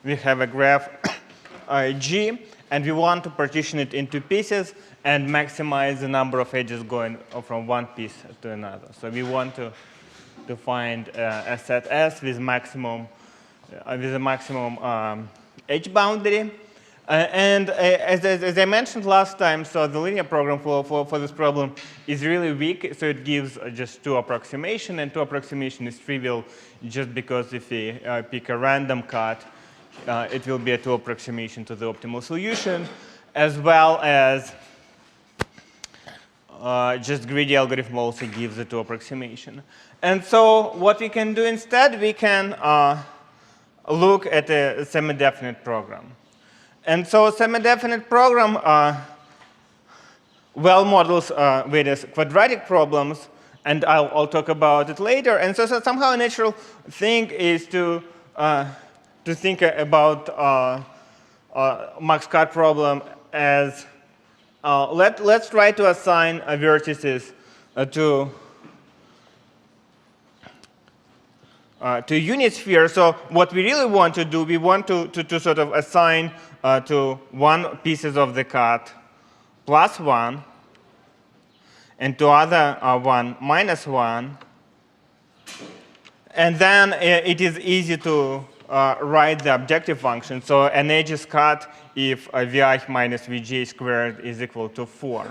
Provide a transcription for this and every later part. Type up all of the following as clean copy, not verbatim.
we have a graph G, and we want to partition it into pieces and maximize the number of edges going from one piece to another. So we want to find a set S with maximum with a maximum edge boundary. And as I mentioned last time, so the linear program for this problem is really weak. So it gives just 2 approximation, and 2 approximation is trivial just because if we pick a random cut, it will be a 2 approximation to the optimal solution, as well as just greedy algorithm also gives the 2 approximation. And so what we can do instead, we can look at a semi-definite program. And so a semi-definite program well models various quadratic problems, and I'll talk about it later. And so somehow a natural thing is to think about max cut problem as let's try to assign vertices to unit sphere. So what we really want to do, we want to sort of assign to one pieces of the cut +1, and to other one -1. And then it is easy to write the objective function. So an edge is cut if vi minus vj squared is equal to 4.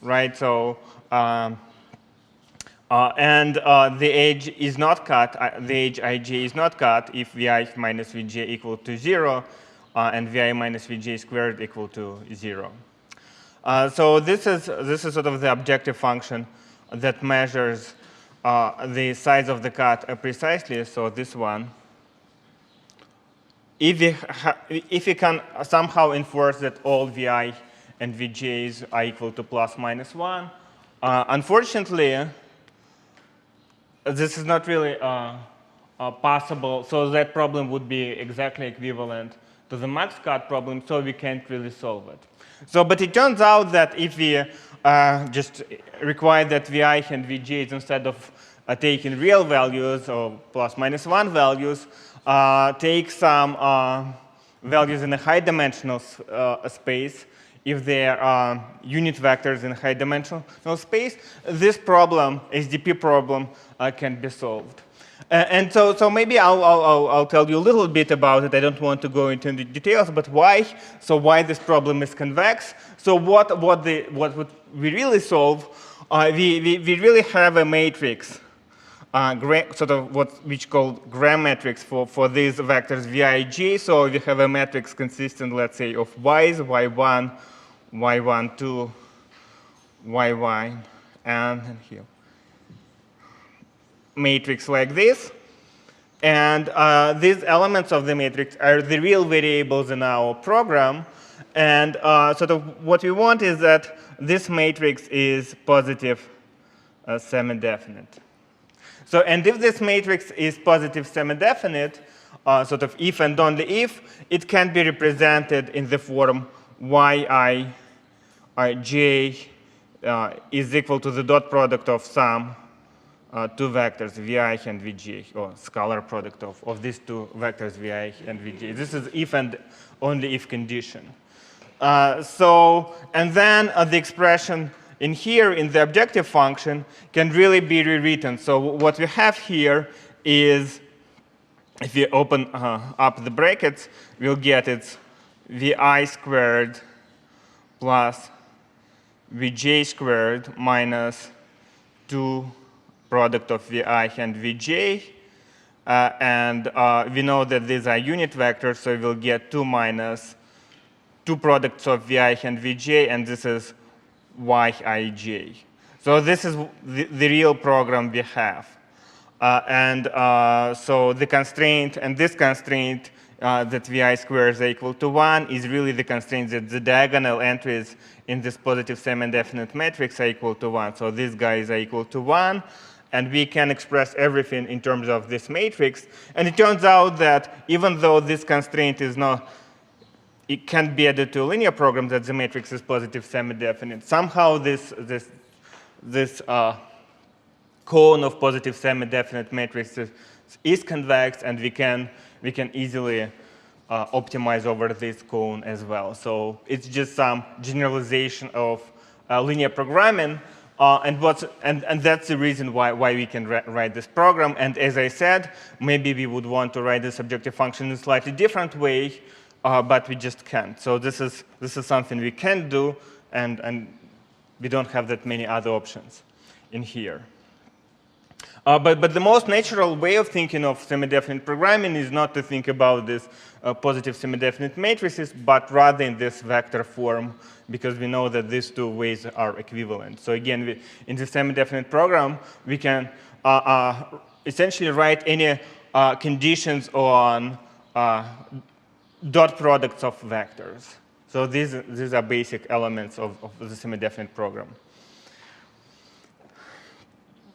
Right? So and the edge is not cut, the edge ij is not cut if vi minus vj equal to 0 and vi minus vj squared equal to 0. So this is sort of the objective function that measures the size of the cut precisely. So this one, if we can somehow enforce that all vi and vj's are equal to ±1, unfortunately, this is not really possible. So that problem would be exactly equivalent to the max cut problem, so we can't really solve it. So, but it turns out that if we just require that vi and vj's, instead of taking real values or ±1 values, take some values in a high dimensional space, if there are unit vectors in high dimensional space, this problem, SDP problem, can be solved. And so maybe I'll tell you a little bit about it. I don't want to go into the details, but why? So why this problem is convex? So what we really solve? We really have a matrix, sort of which called gram matrix for these vectors vij. So we have a matrix consistent, let's say, of y's, y1, y12, yy, and here. Matrix like this. And these elements of the matrix are the real variables in our program. And sort of what we want is that this matrix is positive semi-definite. So, and if this matrix is positive semi-definite, sort of if and only if, it can be represented in the form yi j is equal to the dot product of some 2 vectors vi and vj, or scalar product of these 2 vectors vi and vj. This is if and only if condition. So, and then the expression in here in the objective function can really be rewritten. So what we have here is, if we open up the brackets, we'll get it's vi squared plus vj squared minus 2 product of vi and vj. And we know that these are unit vectors, so we'll get 2 minus 2 products of vi and vj, and this is yij. So this is the real program we have. So the constraint, and this constraint that vi squared is equal to 1 is really the constraint that the diagonal entries in this positive semi-definite matrix are equal to 1. So these guys are equal to 1. And we can express everything in terms of this matrix. And it turns out that even though this constraint is not, it can't be added to a linear program, that the matrix is positive semi-definite. Somehow this cone of positive semi-definite matrices is convex, and we can we can easily optimize over this cone as well. So it's just some generalization of linear programming, and that's the reason why we can write this program. And as I said, maybe we would want to write this objective function in a slightly different way, but we just can't. So this is something we can do, and we don't have that many other options in here. But the most natural way of thinking of semi-definite programming is not to think about this positive semi-definite matrices, but rather in this vector form, because we know that these two ways are equivalent. So again, in the semi-definite program, we can essentially write any conditions on dot products of vectors. So these are basic elements of the semi-definite program.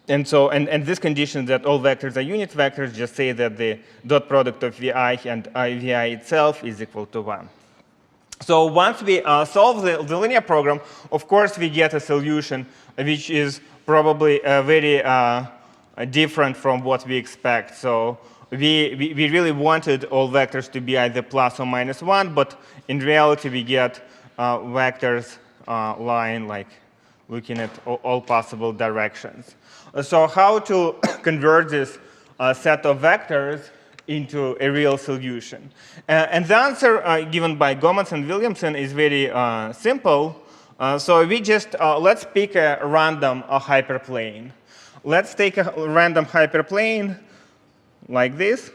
And so, and this condition that all vectors are unit vectors just say that the dot product of vi and vi itself is equal to 1. So once we solve the linear program, of course we get a solution which is probably very different from what we expect. So we really wanted all vectors to be either plus or minus 1, but in reality we get vectors lying like looking at all possible directions. So how to convert this set of vectors into a real solution? And the answer given by Gomez and Williamson is very simple. So we just, let's pick a random hyperplane. Let's take a random hyperplane like this.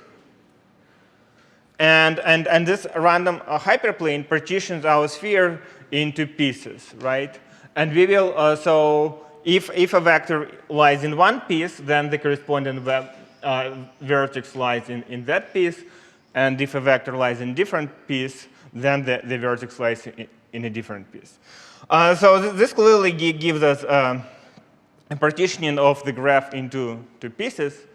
And this random hyperplane partitions our sphere into pieces, right? And we will, so if a vector lies in one piece, then the corresponding vertex lies in that piece. And if a vector lies in a different piece, then the vertex lies in a different piece. So this clearly gives us a partitioning of the graph into two pieces.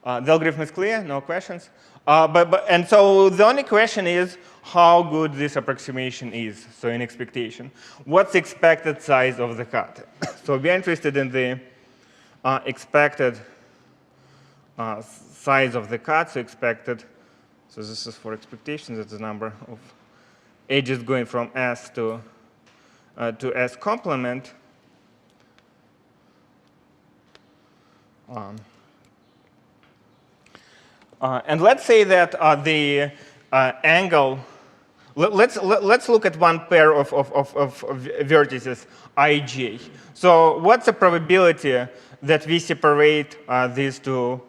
The algorithm is clear, no questions. And so the only question is how good this approximation is, so in expectation. What's the expected size of the cut? So we're interested in the expected size of the cut, so expected. So this is for expectations, it's the number of edges going from S to S complement. And let's say that the angle, let's look at one pair of vertices, ij. So what's the probability that we separate these two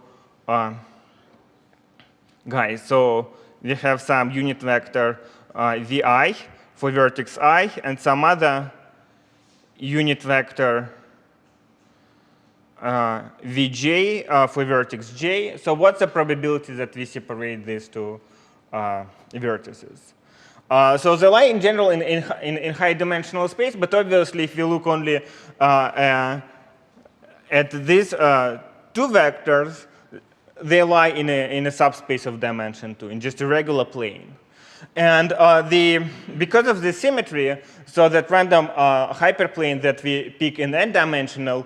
guys? So we have some unit vector vi for vertex I and some other unit vector vj for vertex j. So what's the probability that we separate these two vertices? So they lie in general in high dimensional space, but obviously if you look only at these two vectors, they lie in a subspace of dimension 2, in just a regular plane. And because of the symmetry, so that random hyperplane that we pick in n-dimensional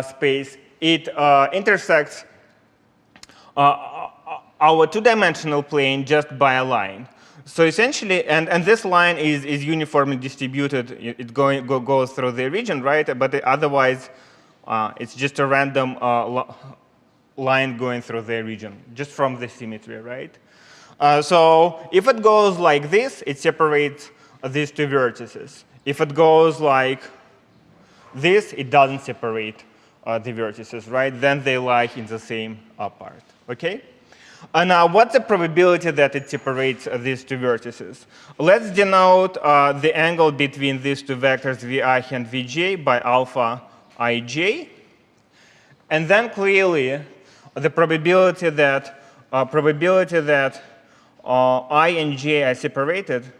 space, it intersects our two-dimensional plane just by a line. So essentially, and this line is uniformly distributed. It goes through the region, right? But otherwise, it's just a random line going through the region, just from the symmetry, right? So if it goes like this, it separates these two vertices. If it goes like this, it doesn't separate the vertices, right? Then they lie in the same part, okay? And now, what's the probability that it separates these two vertices? Let's denote the angle between these two vectors vi and vj by alpha ij. And then clearly, the probability that I and j are separated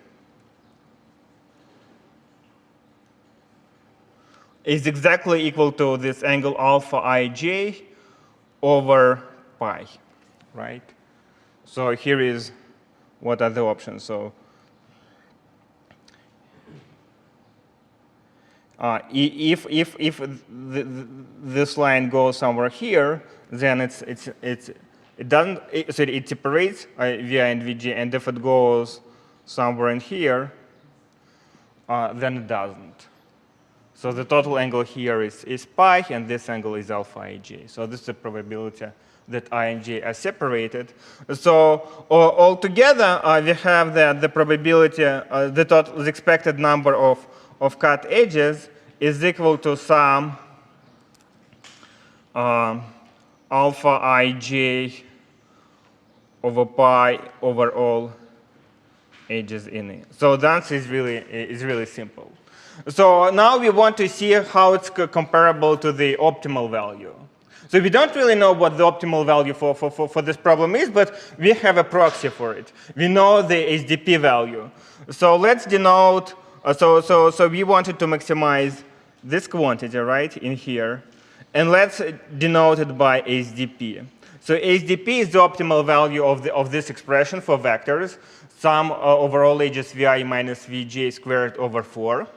is exactly equal to this angle alpha ij over pi, right? So here is what are the options. So if this line goes somewhere here, then it's It doesn't, so it separates Vi and Vj, and if it goes somewhere in here, then it doesn't. So the total angle here is pi, and this angle is alpha ij. So this is the probability that I and j are separated. So altogether, we have that the probability, the expected number of cut edges is equal to sum alpha ij over pi over all edges in it. So the answer is really simple. So now we want to see how it's comparable to the optimal value. So we don't really know what the optimal value for this problem is, but we have a proxy for it. We know the SDP value. So let's denote, so we wanted to maximize this quantity, right, in here. And let's denote it by SDP. So SDP is the optimal value of this expression for vectors, sum over all edges Vi minus Vj squared over 4.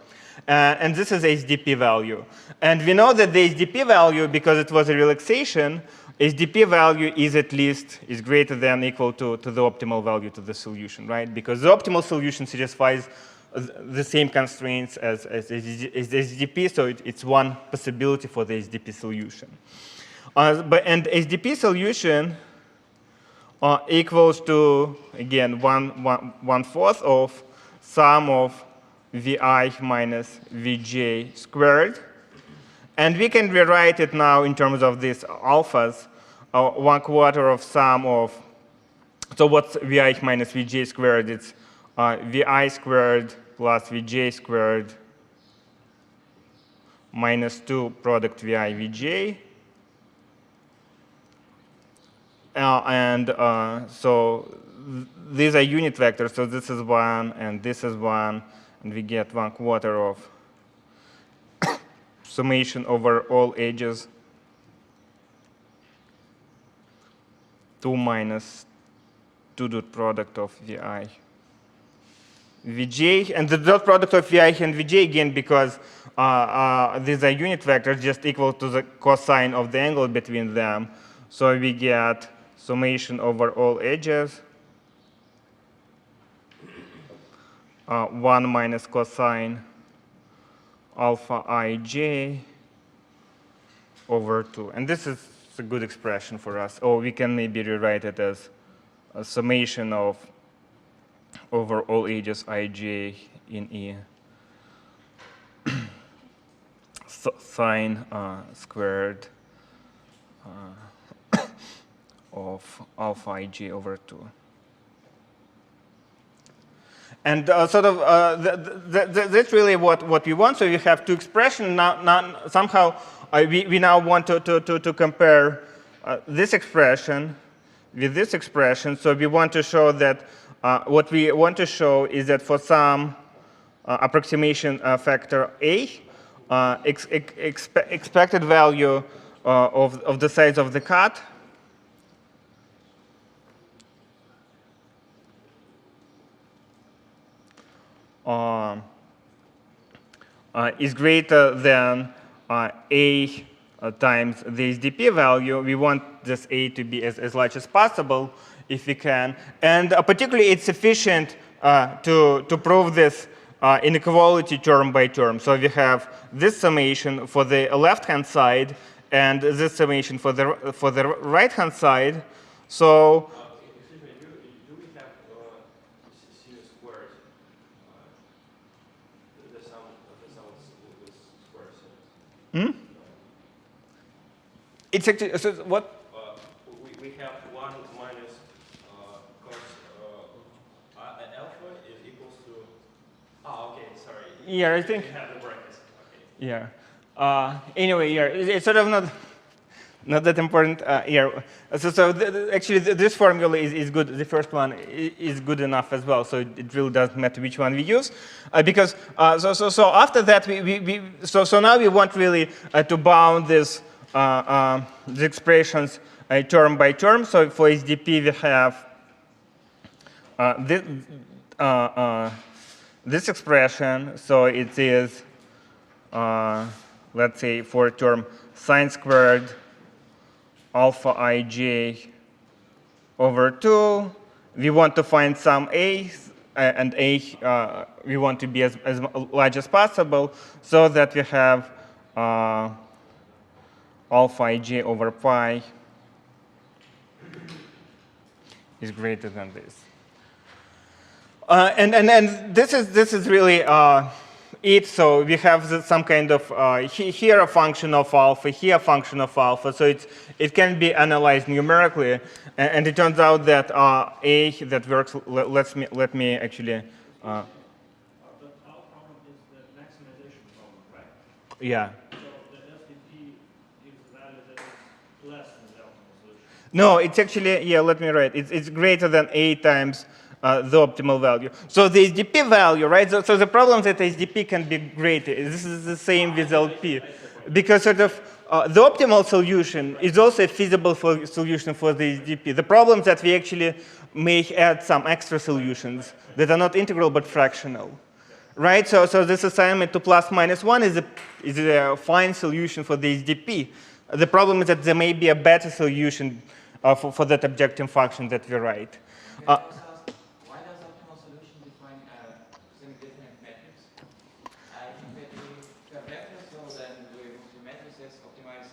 And this is SDP value. And we know that the SDP value, because it was a relaxation, SDP value is greater than equal to the optimal value to the solution, right? Because the optimal solution satisfies the same constraints as SDP, so it's one possibility for the SDP solution. And SDP solution equals to, again, 1/4 of sum of Vi minus Vj squared. And we can rewrite it now in terms of these alphas, 1/4 of sum of, so what's Vi minus Vj squared? It's Vi squared plus Vj squared minus 2 product Vi Vj. So these are unit vectors, so this is 1 and this is 1, and we get 1/4 of summation over all edges 2 minus 2 dot product of Vi Vj, and the dot product of Vi and Vj again, because these are unit vectors, just equal to the cosine of the angle between them. So we get summation over all edges 1 minus cosine alpha ij over 2. And this is a good expression for us. Or we can maybe rewrite it as a summation of over all edges ij in E sine squared of alpha ij over 2. And that's really what we want. So we have two expressions. Now somehow we now want to compare this expression with this expression. So we want to show that what we want to show is that for some approximation factor A, expected value of the size of the cut is greater than A times the SDP value. We want this A to be as large as possible if we can. And particularly, it's sufficient to prove this inequality term by term. So we have this summation for the left-hand side and this summation for the right-hand side. So it's actually, so what? We have 1 minus cos alpha is equals to, okay, sorry. Yeah, I think. We have the brackets. Okay. Yeah. Anyway, yeah, it's sort of not that important here. So actually, this formula is good. The first one is good enough as well. So it really doesn't matter which one we use, because so after that so now we want really to bound this the expressions term by term. So for SDP we have this expression. So it is let's say for term sine squared alpha ij over 2. We want to find some a, and a we want to be as large as possible, so that we have alpha ij over pi is greater than this. And this is really it. So we have some kind of here a function of alpha, here a function of alpha. So it can be analyzed numerically, and it turns out that a that works. Let me actually. But our problem is the maximization problem, right? Yeah. So the SDP gives a value that is less than the optimal solution. No, it's actually, yeah, let me write. It's greater than a times the optimal value. So the SDP value, right? So the problem that SDP can be greater. This is the same with LP. Because sort of the optimal solution is also a feasible solution for the SDP. The problem is that we actually may add some extra solutions that are not integral but fractional. Right? So this assignment to plus minus 1 is a fine solution for the SDP. The problem is that there may be a better solution for that objective function that we write. Why does optimal solution define semi-definite matrix? I think that we have vectors, so then we move to matrices, optimize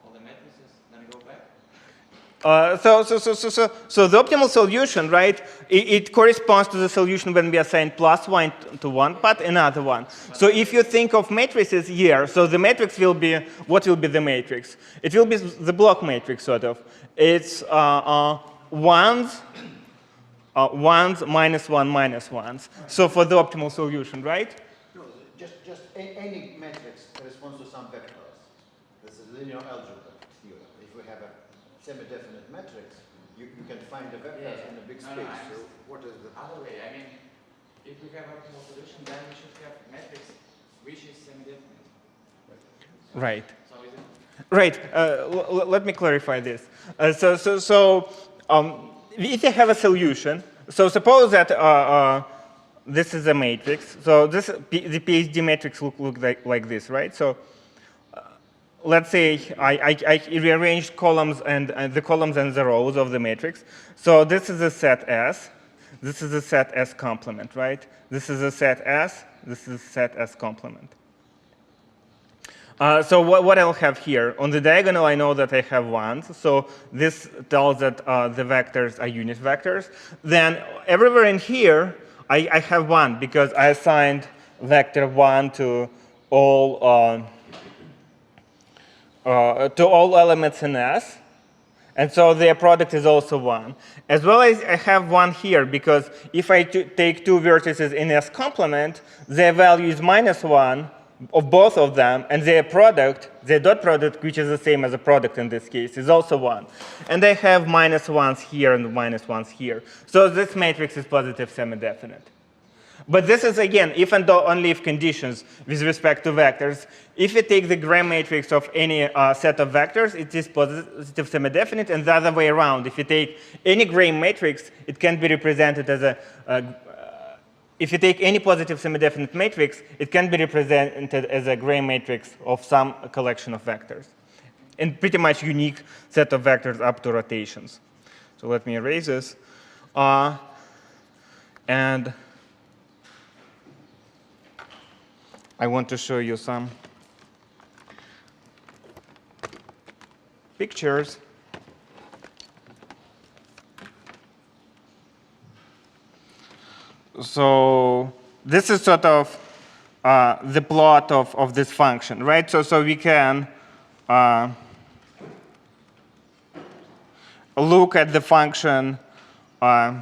all the matrices, then go back. So the optimal solution, right, it corresponds to the solution when we assign plus 1 to one path, another one. So if you think of matrices here, so the matrix will be, what will be the matrix? It will be the block matrix, sort of. It's ones, minus 1, minus 1s. So for the optimal solution, right? No, just any matrix corresponds to some vectors. This is linear algebra theorem. If we have a semi-definite matrix, you can find the vectors in a big space. So what is the other way? I mean, if we have optimal solution, then we should have matrix which is semi-definite. Right. So is it? Right. Let me clarify this. If you have a solution, so suppose that this is a matrix. So the PhD matrix look like this, right? So let's say I rearranged columns and the columns and the rows of the matrix. So this is a set S. This is a set S complement, right? This is a set S. This is a set S complement. So what I'll have here? On the diagonal, I know that I have ones. So this tells that the vectors are unit vectors. Then everywhere in here, I have 1 because I assigned vector 1 to all elements in S. And so their product is also 1. As well as I have 1 here, because if I take 2 vertices in S complement, their value is minus 1 of both of them, and their product, their dot product, which is the same as a product in this case, is also 1. And I have minus 1s here and minus 1s here. So this matrix is positive semi-definite. But this is, again, if and only if conditions with respect to vectors. If you take the Gram matrix of any set of vectors, it is positive semi-definite, and the other way around. If you take any Gram matrix, it can be represented as if you take any positive semi-definite matrix, it can be represented as a Gram matrix of some collection of vectors. And pretty much unique set of vectors up to rotations. So let me erase this. And I want to show you some pictures. So this is sort of the plot of this function, right? So we can look at the function alpha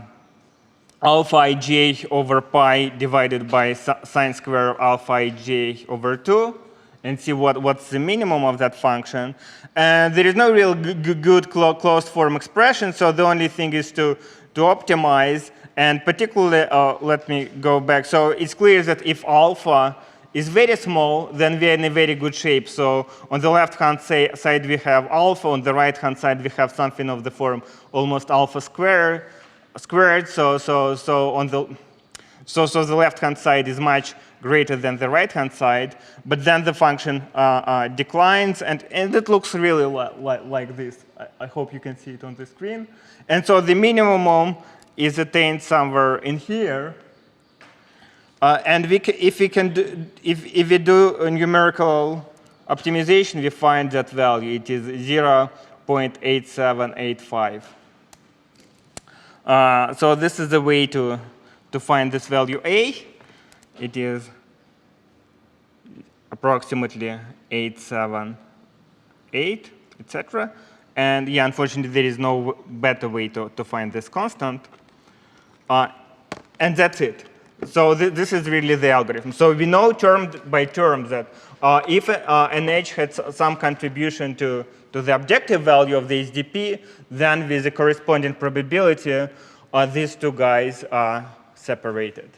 ij over pi divided by sine square of alpha ij over 2 and see what's the minimum of that function. And there is no real good closed form expression, so the only thing is to optimize. And particularly, let me go back. So it's clear that if alpha is very small, then we're in a very good shape. So on the left-hand side, we have alpha. On the right-hand side, we have something of the form almost alpha squared. So So the left-hand side is much greater than the right-hand side, but then the function declines, and it looks really like this. I hope you can see it on the screen. And so the minimum is attained somewhere in here. And if we do a numerical optimization, we find that value. It is 0.8785. So this is the way to find this value A. It is approximately 878, etc. And yeah, unfortunately, there is no better way to find this constant. And that's it. So this is really the algorithm. So we know term by term that if an edge had some contribution to the objective value of the SDP, then with the corresponding probability, these two guys are separated.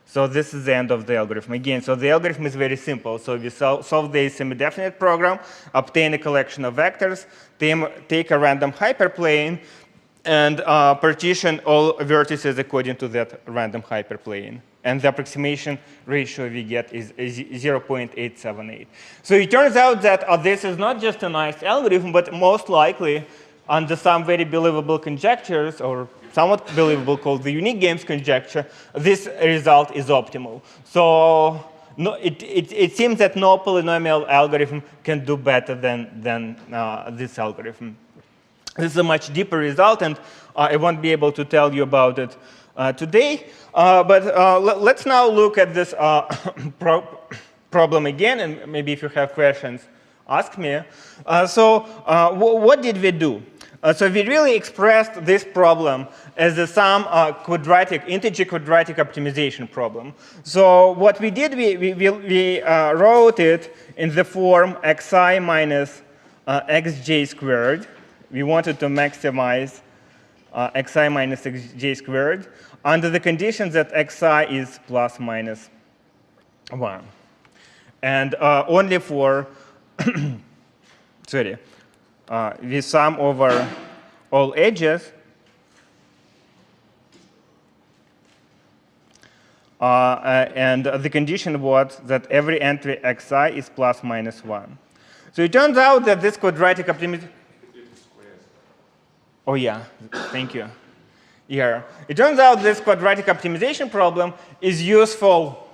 So this is the end of the algorithm. Again, so the algorithm is very simple. So we solve the semi-definite program, obtain a collection of vectors, take a random hyperplane, and partition all vertices according to that random hyperplane. And the approximation ratio we get is 0.878. So it turns out that this is not just a nice algorithm, but most likely under some very believable conjectures, or somewhat believable, called the Unique Games Conjecture, this result is optimal. So no, it seems that no polynomial algorithm can do better than this algorithm. This is a much deeper result, and I won't be able to tell you about it today. But let's now look at this problem again, and maybe if you have questions, ask me. What did we do? So we really expressed this problem as some integer quadratic optimization problem. So what we did, we wrote it in the form xi minus xj squared. We wanted to maximize xi minus xj squared under the condition that xi is plus minus 1. And only for, sorry, we sum over all edges. And the condition was that every entry xi is plus minus 1. So it turns out that this quadratic optimization. Oh, yeah, thank you. Yeah. It turns out this quadratic optimization problem is useful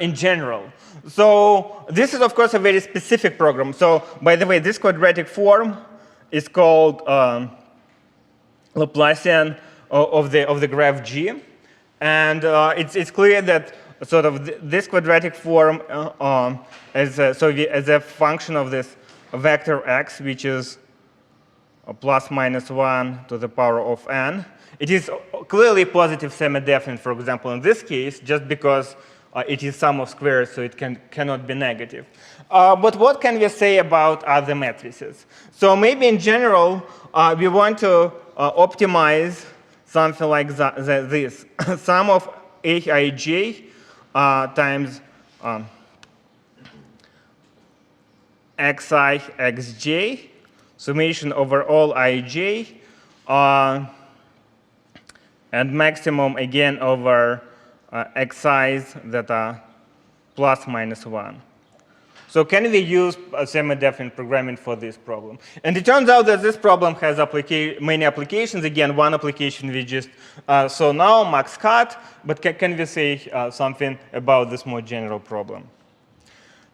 in general. So this is, of course, a very specific program. So by the way, this quadratic form is called Laplacian of the graph G. And it's clear that sort of this quadratic form as a function of this vector x, which is plus minus 1 to the power of n. It is clearly positive semi-definite, for example, in this case, just because it is sum of squares, so it cannot be negative. But what can we say about other matrices? So maybe in general, we want to optimize something like this. Sum of aij times xi xj, summation over all ij, and maximum again over xi's that are plus minus 1. So can we use semi-definite programming for this problem? And it turns out that this problem has many applications. Again, one application we just saw now, max cut. But can we say something about this more general problem?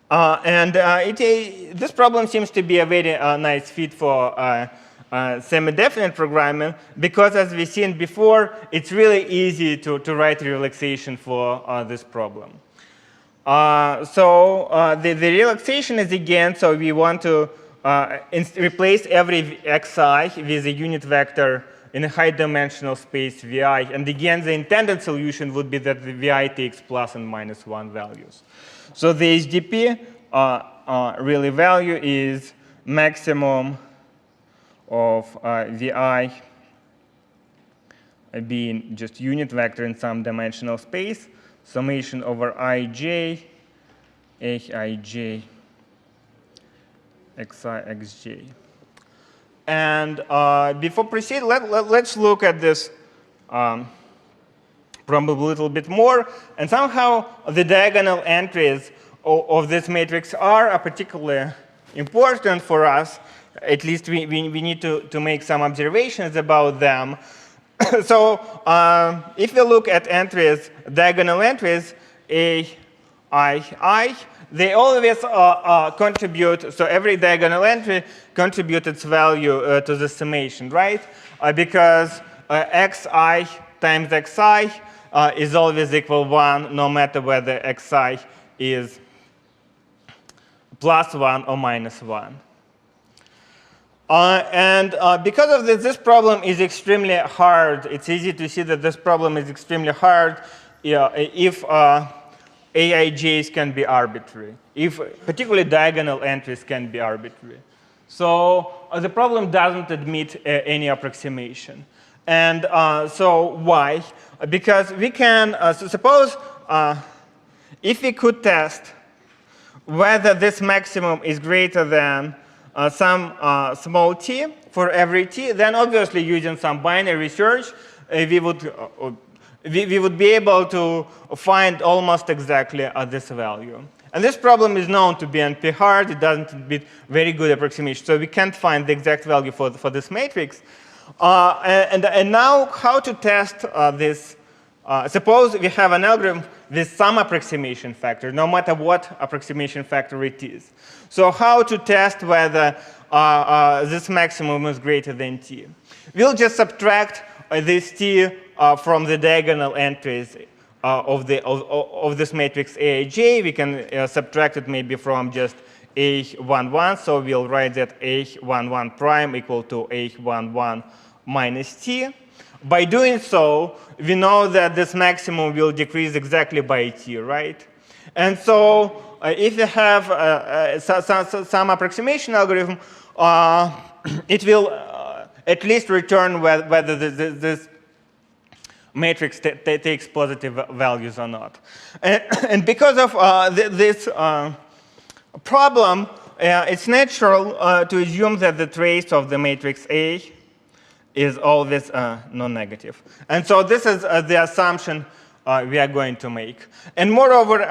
This problem seems to be a very nice fit for semi-definite programming, because as we've seen before, it's really easy to write relaxation for this problem. The relaxation is, again, so we want to replace every xi with a unit vector in a high-dimensional space vi. And again, the intended solution would be that the vi takes plus and minus 1 values. So the SDP really value is maximum of vi being just unit vector in some dimensional space, summation over ij, aij, xi, xj. And before proceed, let's look at this probably a little bit more. And somehow the diagonal entries of this matrix are particularly important for us. At least we need to make some observations about them. So if we look at entries, diagonal entries, A, I, they always contribute, so every diagonal entry contributes its value to the summation, right? Because xi times xi is always equal 1, no matter whether xi is plus 1 or minus 1. Because of this problem is extremely hard. It's easy to see that this problem is extremely hard if aij's can be arbitrary, if particularly diagonal entries can be arbitrary. So the problem doesn't admit any approximation. And so why? Because we can, so suppose if we could test whether this maximum is greater than some small t for every t, then obviously using some binary search, we would be able to find almost exactly this value. And this problem is known to be NP hard. It doesn't be very good approximation. So we can't find the exact value for this matrix. And now how to test this? Suppose we have an algorithm with some approximation factor, no matter what approximation factor it is. So how to test whether this maximum is greater than t? We'll just subtract this t from the diagonal entries of this matrix Aij. We can subtract it maybe from just A11. So we'll write that A11 prime equal to A11 minus t. By doing so, we know that this maximum will decrease exactly by t, right? And so if you have some approximation algorithm, it will at least return whether this matrix takes positive values or not. And because of this problem, it's natural to assume that the trace of the matrix A is always non-negative. And so this is the assumption we are going to make. And moreover,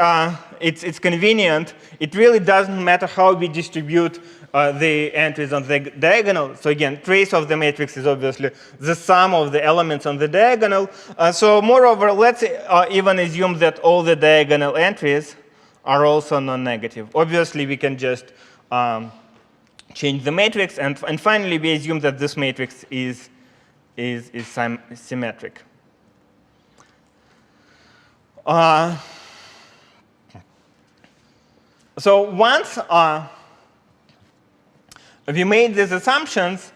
it's convenient. It really doesn't matter how we distribute the entries on the diagonal. So again, trace of the matrix is obviously the sum of the elements on the diagonal. So moreover, let's even assume that all the diagonal entries are also non-negative. Obviously, we can just change the matrix. And finally, we assume that this matrix is symmetric. So once we made these assumptions,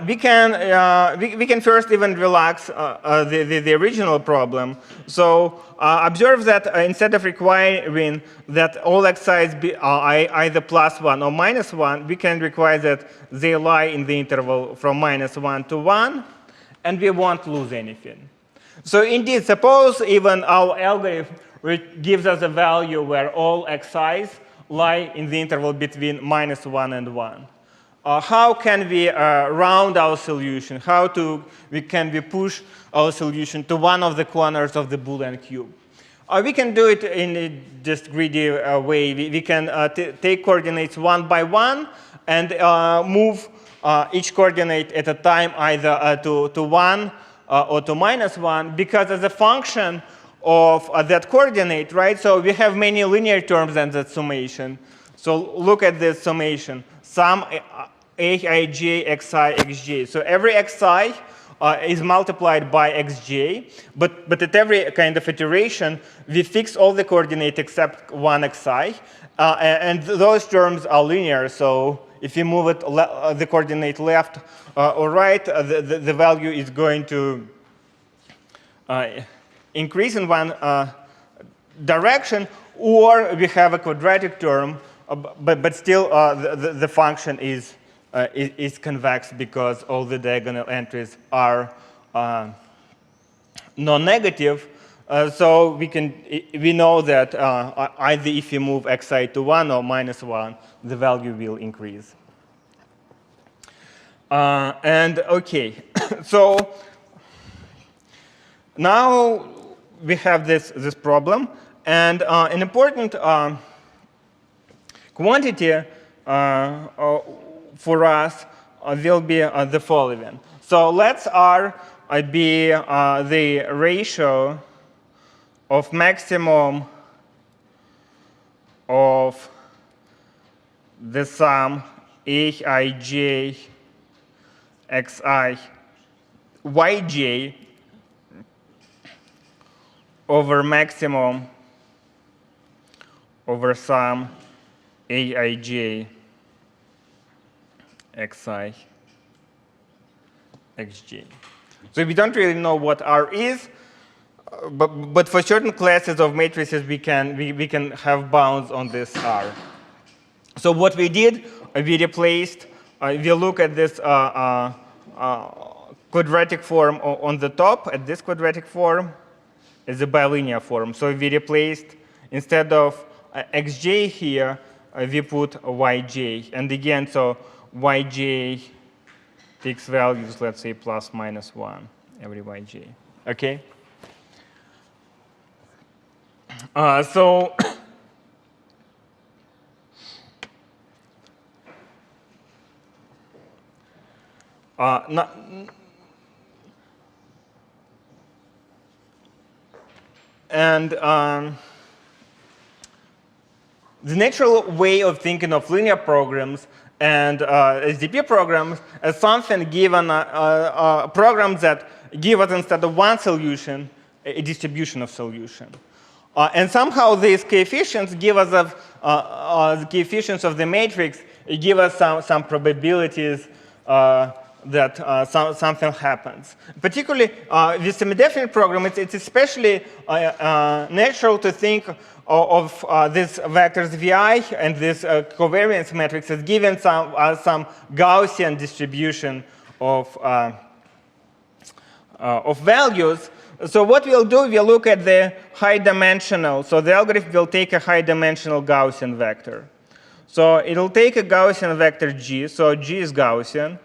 we can first even relax the original problem. So observe that instead of requiring that all xi's be either plus 1 or minus 1, we can require that they lie in the interval from minus 1 to 1, and we won't lose anything. So indeed, suppose even our algorithm gives us a value where all xi's lie in the interval between minus 1 and 1. How can we round our solution? How can we push our solution to one of the corners of the Boolean cube? We can do it in a just greedy way. We can take coordinates one by one and move each coordinate at a time either to 1 or to minus 1, because as a function of that coordinate, right? So we have many linear terms in that summation. So look at this summation. Sum aij, xi, xj. So every xi is multiplied by xj, but at every kind of iteration, we fix all the coordinates except one xi, and those terms are linear. So if you move it the coordinate left or right, the value is going to increase in one direction, or we have a quadratic term, but still the function is convex because all the diagonal entries are non-negative. So we know that either if you move xi to 1 or minus 1, the value will increase. And OK, so now we have this problem, and an important quantity for us will be the following. So let's R be the ratio of maximum of the sum aij xi yj over maximum over sum aij xi xj. So we don't really know what R is, but for certain classes of matrices we can have bounds on this R. So what we did, we replaced, we look at this quadratic form on the top, at this quadratic form, is a bilinear form. So we replaced, instead of xj here, we put yj. And again, so yj takes values, let's say, plus minus 1 every yj. OK? So and the natural way of thinking of linear programs and SDP programs as something given programs that give us, instead of one solution, a distribution of solution. And somehow these coefficients give us the coefficients of the matrix give us some probabilities that something happens. Particularly with semidefinite program, it's especially natural to think of these vectors vi and this covariance matrix as giving some Gaussian distribution of values. So what we'll do, we'll look at the high dimensional. So the algorithm will take a high dimensional Gaussian vector. So it'll take a Gaussian vector G. So G is Gaussian.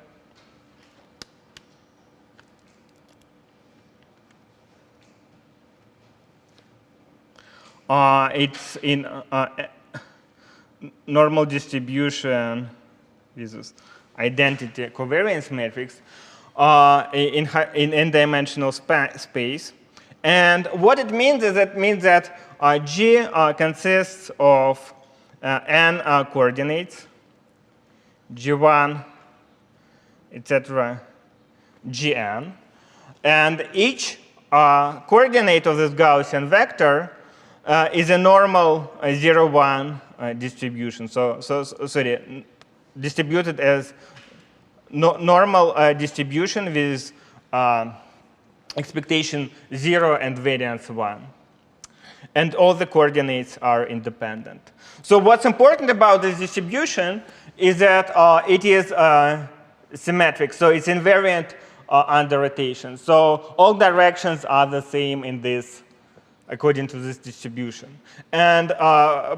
It's in normal distribution, this is identity covariance matrix, in n-dimensional space. And what it means is that G consists of n coordinates, G1, etc., Gn. And each coordinate of this Gaussian vector is a normal 0, 1 distribution. So sorry, distributed as normal distribution with expectation 0 and variance 1. And all the coordinates are independent. So what's important about this distribution is that it is symmetric. So it's invariant under rotation. So all directions are the same in this, according to this distribution. And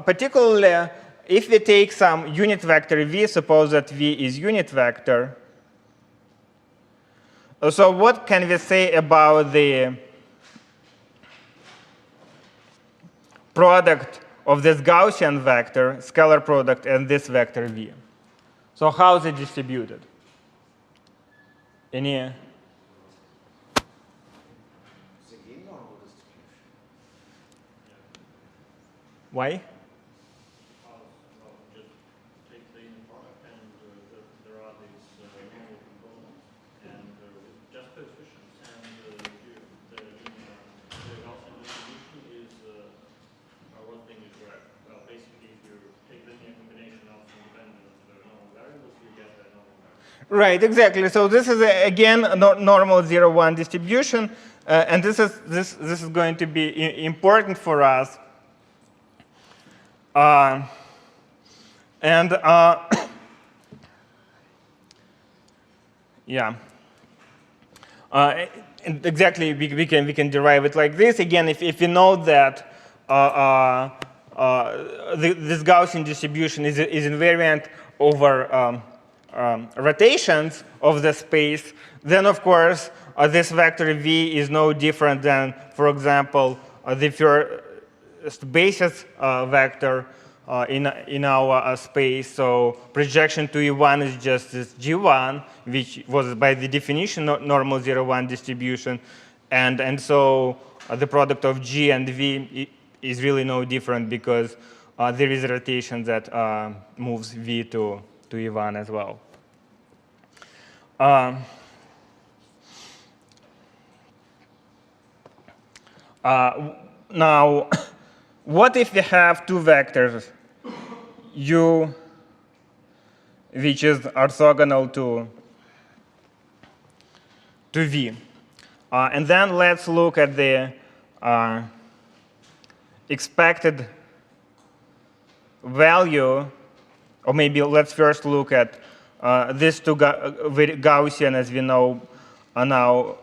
particularly, if we take some unit vector v, suppose that v is unit vector. So what can we say about the product of this Gaussian vector, scalar product, and this vector v? So how is it distributed? Any? Why? Just take the inner product, and there are these normal components, and just coefficients, and the Gaussian distribution is one thing is correct. Well, basically, if you take linear combination of independent normal variables, you get a normal variable. Right, exactly. So this is again a normal 0-1 distribution, and this is going to be important for us. Yeah. And exactly, we can derive it like this. Again, if we know that this Gaussian distribution is invariant over rotations of the space, then of course this vector v is no different than, for example, the first basis vector in our space. So projection to E1 is just this G1, which was by the definition normal 0-1 distribution. And so the product of G and V is really no different because there is a rotation that moves V to E1 as well. Now, what if we have two vectors, U, which is orthogonal to V? And then let's look at the expected value, or maybe let's first look at these two Gaussian, as we know, are now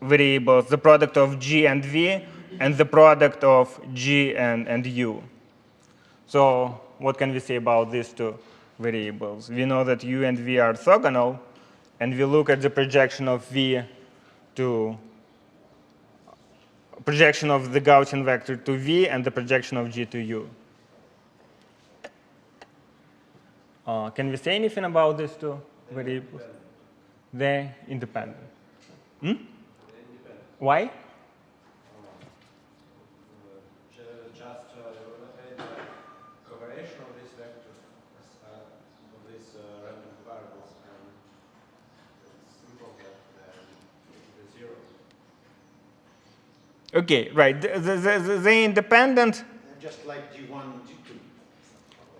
variables, the product of G and V, and the product of G and U. So what can we say about these two variables? We know that U and V are orthogonal, and we look at the projection of V to projection of the Gaussian vector to V and the projection of G to U. Can we say anything about these two variables? They're independent. Hmm? Why? Just relocate the correlation of these vectors, of these random variables, and it's simple that the zero. Okay, right. The independent. Just like G1, G2.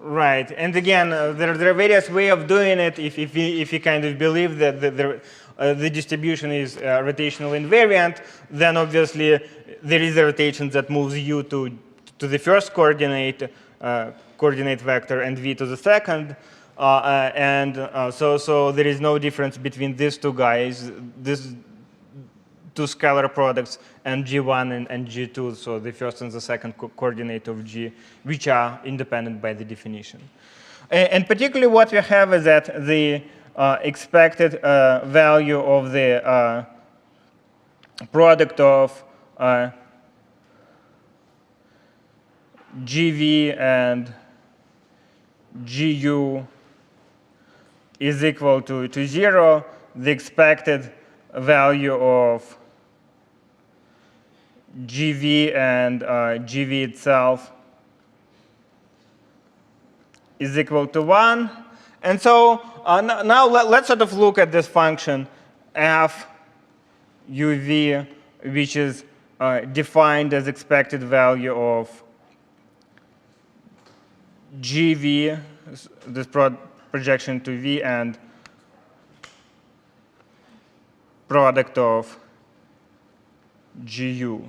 Right, and again, there are various ways of doing it. If you kind of believe that the distribution is rotational invariant, then obviously there is a rotation that moves U to the first coordinate vector and V to the second, so there is no difference between these two guys, these two scalar products, and G1 and G2, so the first and the second coordinate of G, which are independent by the definition. And particularly what we have is that the expected value of the product of GV and GU is equal to 0. The expected value of GV and GV itself is equal to 1. And so now let's sort of look at this function f uv, which is defined as expected value of GV, this projection to V, and product of GU.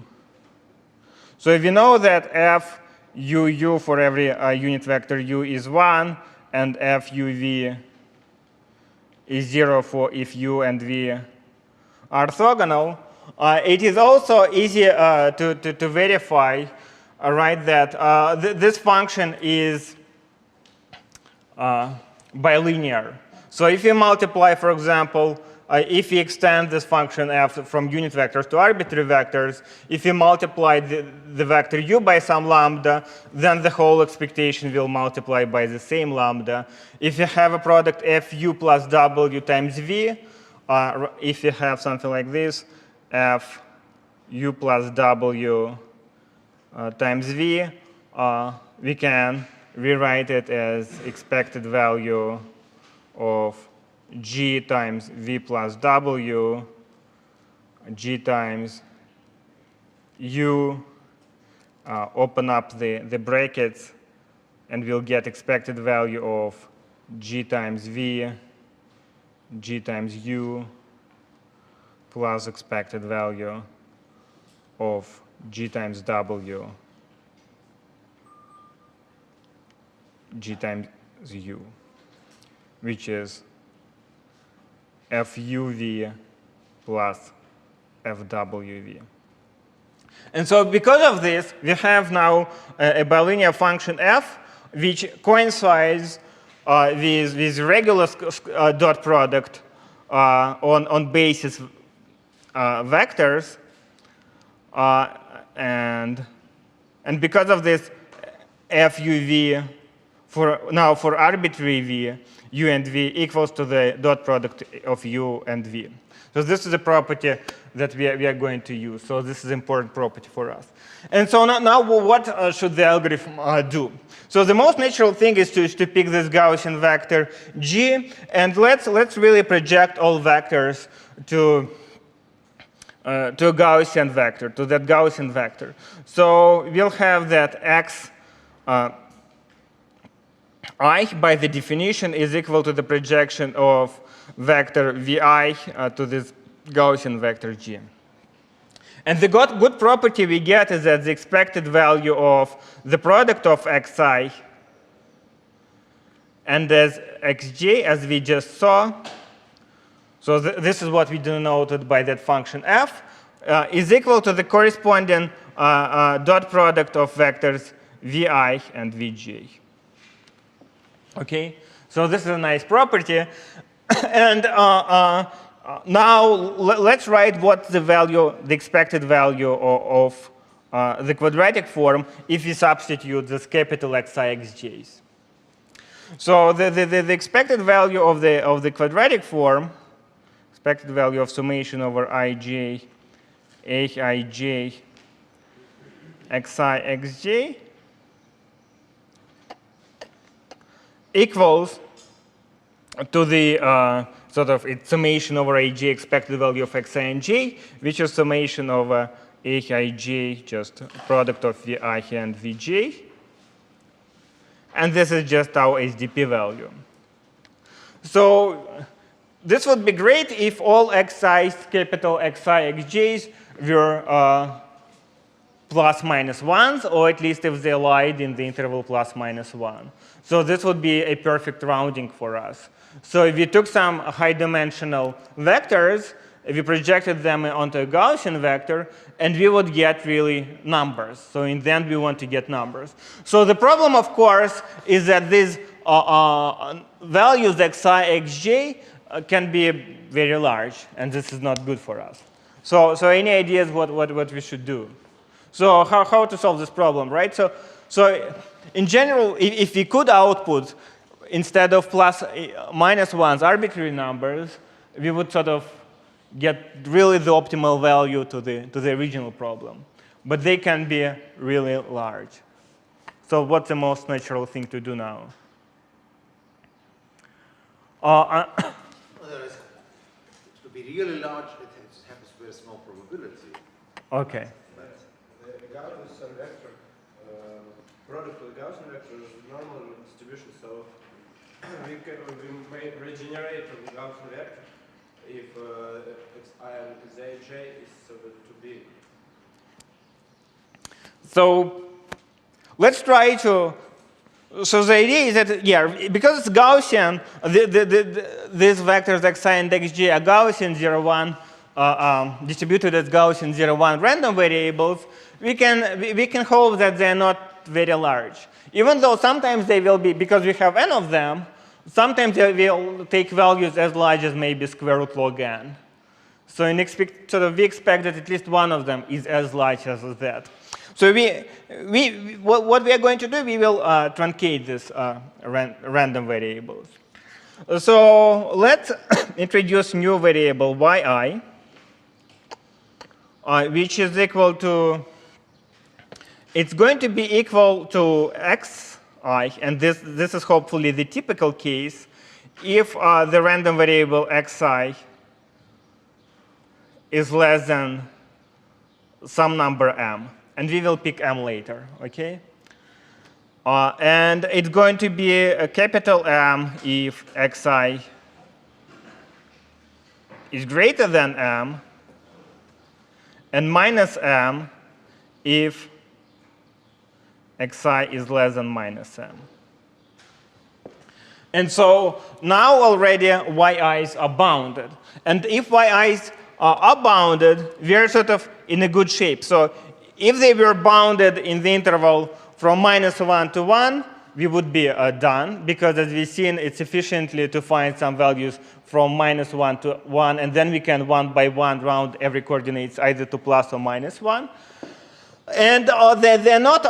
So if we know that f UU for every unit vector U is 1, and f UV is 0 for if U and V are orthogonal, it is also easy to verify, right, that this function is bilinear. So if you multiply, for example, if you extend this function f from unit vectors to arbitrary vectors, if you multiply the vector u by some lambda, then the whole expectation will multiply by the same lambda. If you have a product fu plus w times v, if you have something like this, f u plus w times v, we can rewrite it as expected value of g times v plus w, g times u, open up the brackets, and we'll get expected value of g times v, g times u, plus expected value of g times w, g times u, which is FUV plus FWV. And so because of this, we have now a bilinear function f, which coincides with regular dot product on basis vectors, and because of this FUV, for arbitrary v, u and v equals to the dot product of u and v. So this is a property that we are going to use. So this is an important property for us. And so now what should the algorithm do? So the most natural thing is to pick this Gaussian vector G, and let's really project all vectors to a Gaussian vector, to that Gaussian vector. So we'll have that x I, by the definition, is equal to the projection of vector vi to this Gaussian vector G. And the good property we get is that the expected value of the product of xi and as xj, as we just saw, so this is what we denoted by that function f, is equal to the corresponding dot product of vectors vi and vj. Okay, so this is a nice property. And now let's write what's the value, the expected value of the quadratic form if we substitute this capital Xi xj's. So the expected value of the quadratic form, expected value of summation over ij, aij, xi xj equals to the sort of its summation over aj expected value of xi and j, which is summation over aij, just product of vi and vj. And this is just our SDP value. So this would be great if all xi's, capital Xi xj's, were plus minus 1s, or at least if they lied in the interval plus minus 1. So this would be a perfect rounding for us. So if we took some high-dimensional vectors, if we projected them onto a Gaussian vector, and we would get really numbers. So in the end, we want to get numbers. So the problem, of course, is that these values, xi, xj, can be very large, and this is not good for us. So any ideas what we should do? So how to solve this problem, right? So in general, if we could output, instead of plus minus 1s, arbitrary numbers, we would sort of get really the optimal value to the original problem. But they can be really large. So what's the most natural thing to do now? To be really large, it happens with a small probability. OK. The Gaussian vector, product of the Gaussian vector is normal distribution, so we may regenerate the Gaussian vector if xi and xj is to be. So let's try to. So the idea is that, yeah, because it's Gaussian, these vectors xi and xj are Gaussian 0, 1, distributed as Gaussian 0, 1 random variables. We can hope that they're not very large. Even though sometimes they will be, because we have n of them, sometimes they will take values as large as maybe square root log n. So we expect that at least one of them is as large as that. So what we are going to do, we will truncate these random variables. So let's introduce new variable yi, which is equal to, it's going to be equal to xi, and this is hopefully the typical case, if the random variable xi is less than some number m. And we will pick m later, OK? And it's going to be a capital M if xi is greater than m, and minus m if xi is less than minus m. And so now already yi's are bounded. And if yi's are bounded, we are sort of in a good shape. So if they were bounded in the interval from -1 to 1, we would be done, because as we've seen, it's sufficiently to find some values from -1 to 1, and then we can one by one round every coordinates either to plus or -1. And they're not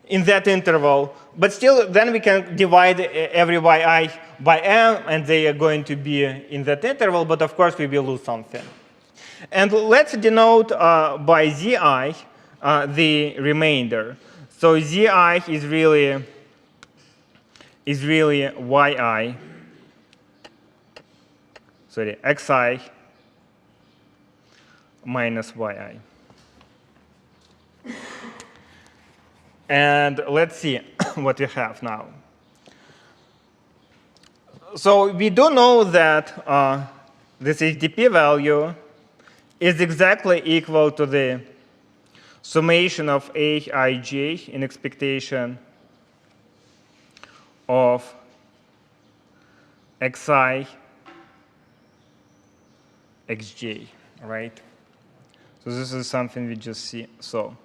in that interval, but still then we can divide every yi by m, and they are going to be in that interval, but of course we will lose something. And let's denote by zi the remainder. So zi is really yi, sorry, xi minus yi. And let's see what we have now. So we do know that this HDP value is exactly equal to the summation of aij in expectation of xi xj, right? So this is something we just see. So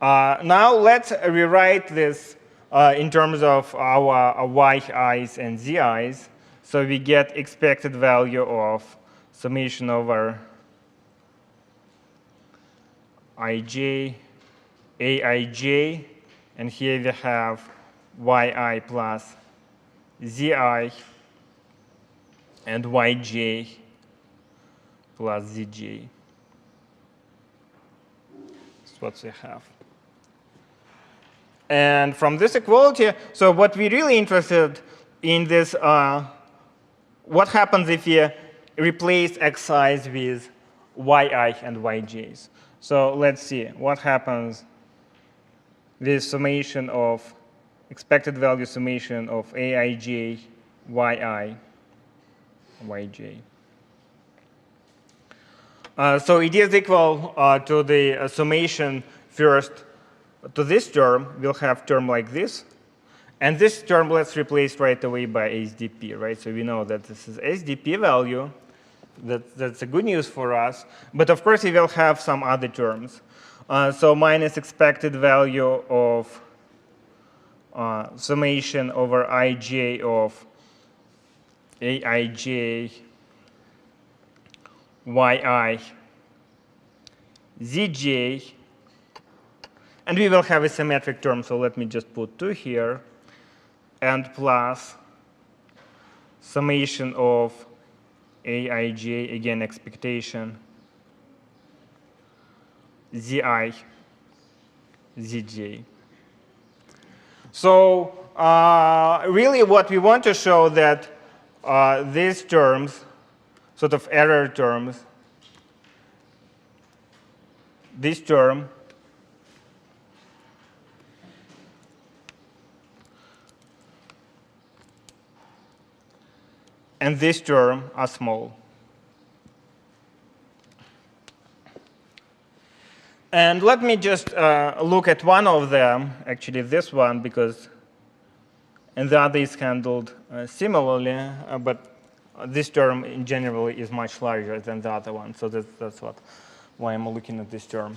now let's rewrite this in terms of our yi's and zi's. So we get expected value of summation over ij, aij, and here we have yi plus zi and yj plus zj. That's what we have. And from this equality, so what we're really interested in this, what happens if you replace xi's with yi and yj's? So let's see what happens with summation of expected value summation of aij, yi, yj. So it is equal to the summation first to this term. We'll have term like this. And this term let's replace right away by HDP, right? So we know that this is HDP value. That's a good news for us. But of course, we will have some other terms. So minus expected value of summation over ij of aij, yi, zj. And we will have a symmetric term. So let me just put 2 here. And plus summation of aij, again, expectation, zi, zj. So really what we want to show that these terms, sort of error terms, this term and this term are small. And let me just look at one of them, actually this one, because and the other is handled similarly, but this term in general is much larger than the other one. So that's why I'm looking at this term.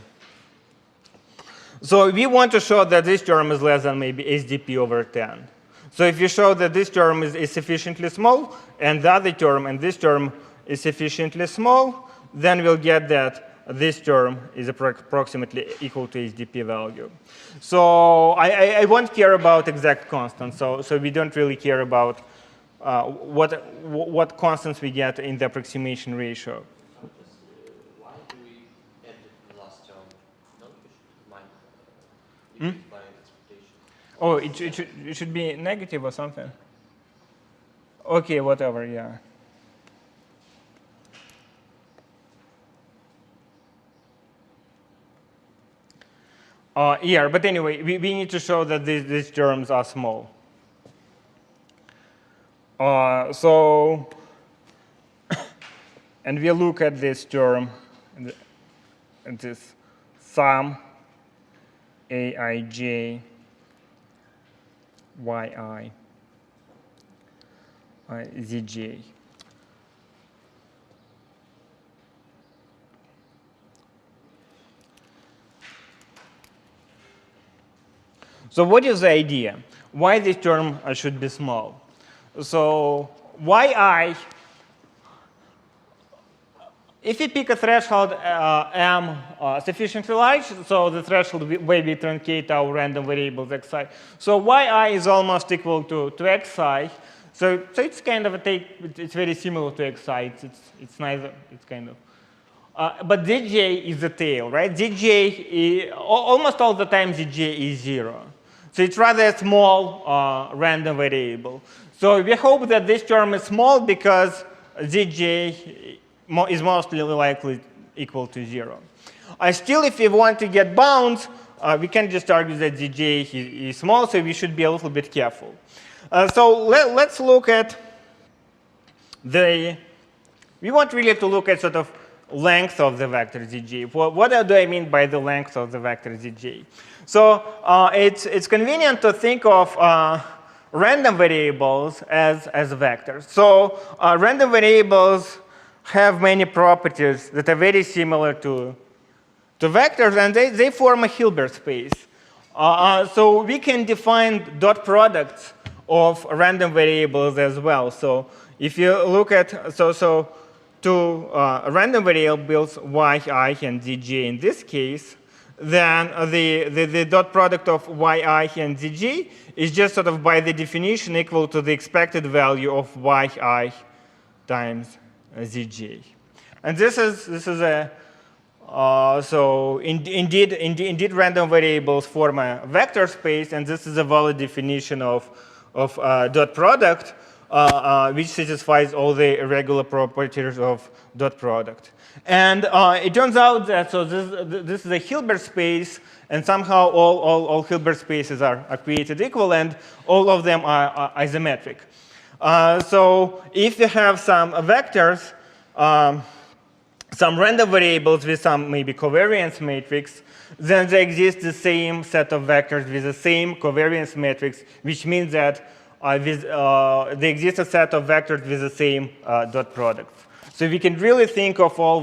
So we want to show that this term is less than maybe HDP over 10. So if you show that this term is sufficiently small, and the other term and this term is sufficiently small, then we'll get that this term is approximately equal to HDP value. So I won't care about exact constants. So we don't really care about what constants we get in the approximation ratio. Why do we end the last term? No, by expectation. Oh, it should be negative or something. OK, whatever, yeah. Yeah, but anyway, we need to show that these terms are small. So, and we look at this term, and this sum aij, yi, zj. So what is the idea? Why this term should be small? So yi, if you pick a threshold m sufficiently large, so the threshold will be truncate our random variables xi. So yi is almost equal to xi. So it's kind of it's very similar to xi. It's neither. It's kind of. But zj is the tail, right? Zj is, almost all the time zj is 0. So it's rather a small random variable. So we hope that this term is small because zj is mostly likely equal to 0. Still, if we want to get bounds, we can just argue that zj is small, so we should be a little bit careful. So let's look at we want really to look at sort of length of the vector zj. What do I mean by the length of the vector zj? So it's convenient to think of random variables as vectors. So random variables have many properties that are very similar to vectors, and they form a Hilbert space. So we can define dot products of random variables as well. So if you look at to random variables yi and zj in this case, then the dot product of yi and zj is just sort of by the definition equal to the expected value of yi times zj. And this is a so indeed random variables form a vector space, and this is a valid definition of dot product, which satisfies all the regular properties of dot product. And it turns out that this is a Hilbert space, and somehow all Hilbert spaces are created equal, and all of them are isometric. So if you have some vectors, some random variables with some maybe covariance matrix, then there exists the same set of vectors with the same covariance matrix, which means that there exists a set of vectors with the same dot products. So we can really think of all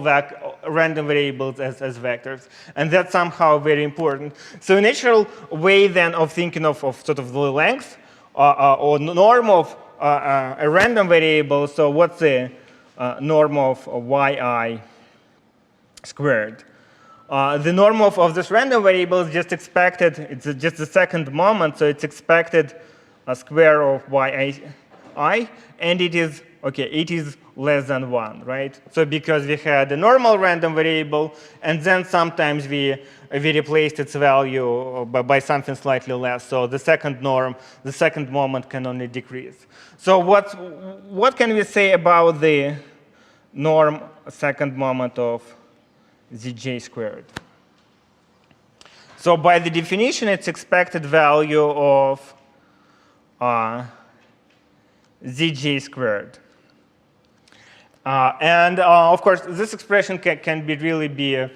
random variables as vectors, and that's somehow very important. So a natural way then of thinking of sort of the length or norm of a random variable, so what's the norm of yi squared? The norm of this random variable is just expected, it's just the second moment, so it's expected square of yi, and it is, okay, it is less than 1, right? So because we had a normal random variable, and then sometimes we replaced its value by something slightly less. So the second norm, the second moment can only decrease. So what can we say about the norm second moment of zj squared? So by the definition, it's expected value of zj squared. And of course, this expression can really be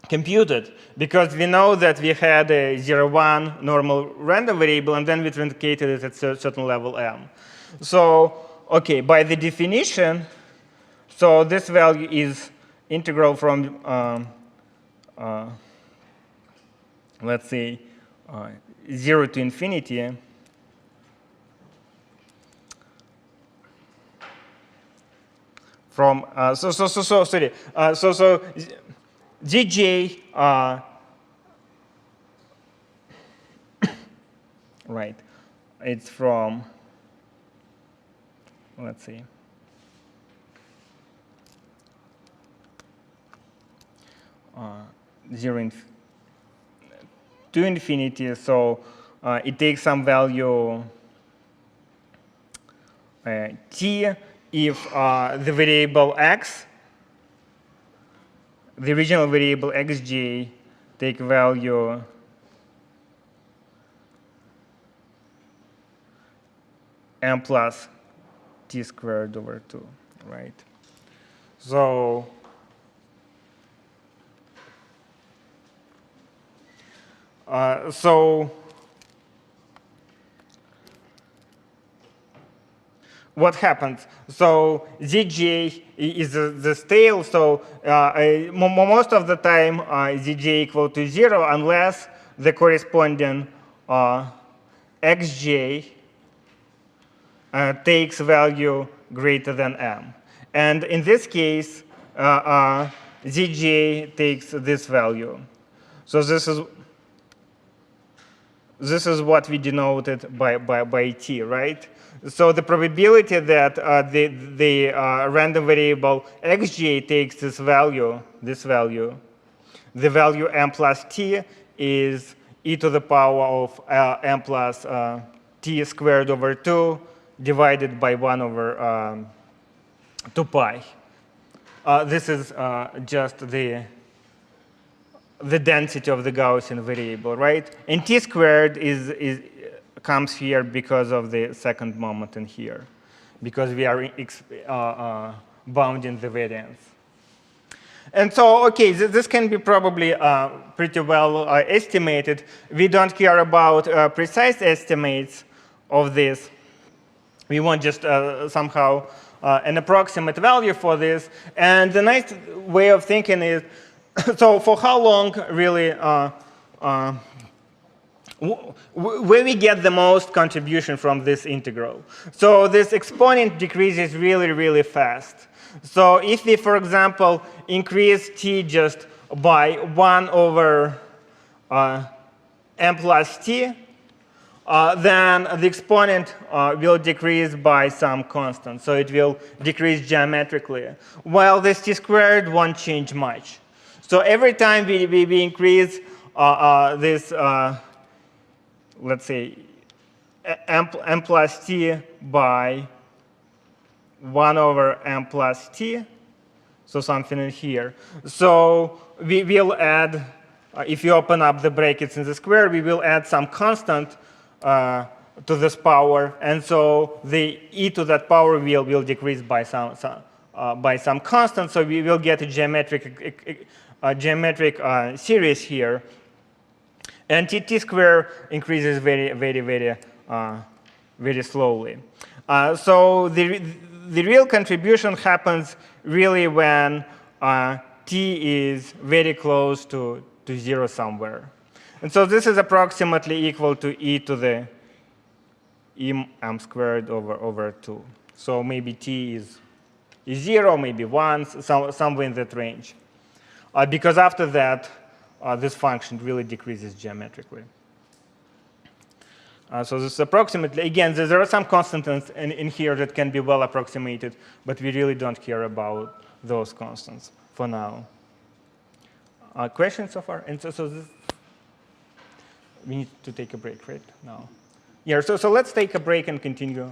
computed, because we know that we had a 0, 1 normal random variable, and then we truncated it at a certain level m. So, okay, by the definition, so this value is integral from, let's say, 0 to infinity. From sorry. So zj right. It's from, let's see, zero to infinity. So it takes some value t. If the variable x, the original variable xj, take value m plus t squared over 2, right? So what happens? So zj is the tail, so most of the time zj equal to 0 unless the corresponding xj takes value greater than m. And in this case, zj takes this value. So this is what we denoted by t, right? So the probability that the random variable xj takes this value, the value m plus t is e to the power of m plus t squared over 2 divided by 1 over 2 pi. This is just the density of the Gaussian variable, right? And t squared comes here because of the second moment in here, because we are bounding the variance. And so, OK, this can be probably pretty well estimated. We don't care about precise estimates of this. We want just somehow an approximate value for this. And the nice way of thinking is, so for how long really where we get the most contribution from this integral? So this exponent decreases really, really fast. So if we, for example, increase t just by 1 over m plus t, then the exponent will decrease by some constant. So it will decrease geometrically, while this t squared won't change much. So every time we increase this, let's say, m plus t by 1 over m plus t, so something in here. So we will add, if you open up the brackets in the square, we will add some constant to this power. And so the e to that power will decrease by some constant. So we will get a geometric series here. And t square increases very, very, very, very slowly. So the real contribution happens really when t is very close to 0 somewhere. And so this is approximately equal to e to the m squared over 2. So maybe t is 0, maybe 1, somewhere in that range. Because after that, this function really decreases geometrically. So this is approximately, again, there are some constants in here that can be well approximated, but we really don't care about those constants for now. Questions so far? And so this, we need to take a break, right? No. Yeah, so let's take a break and continue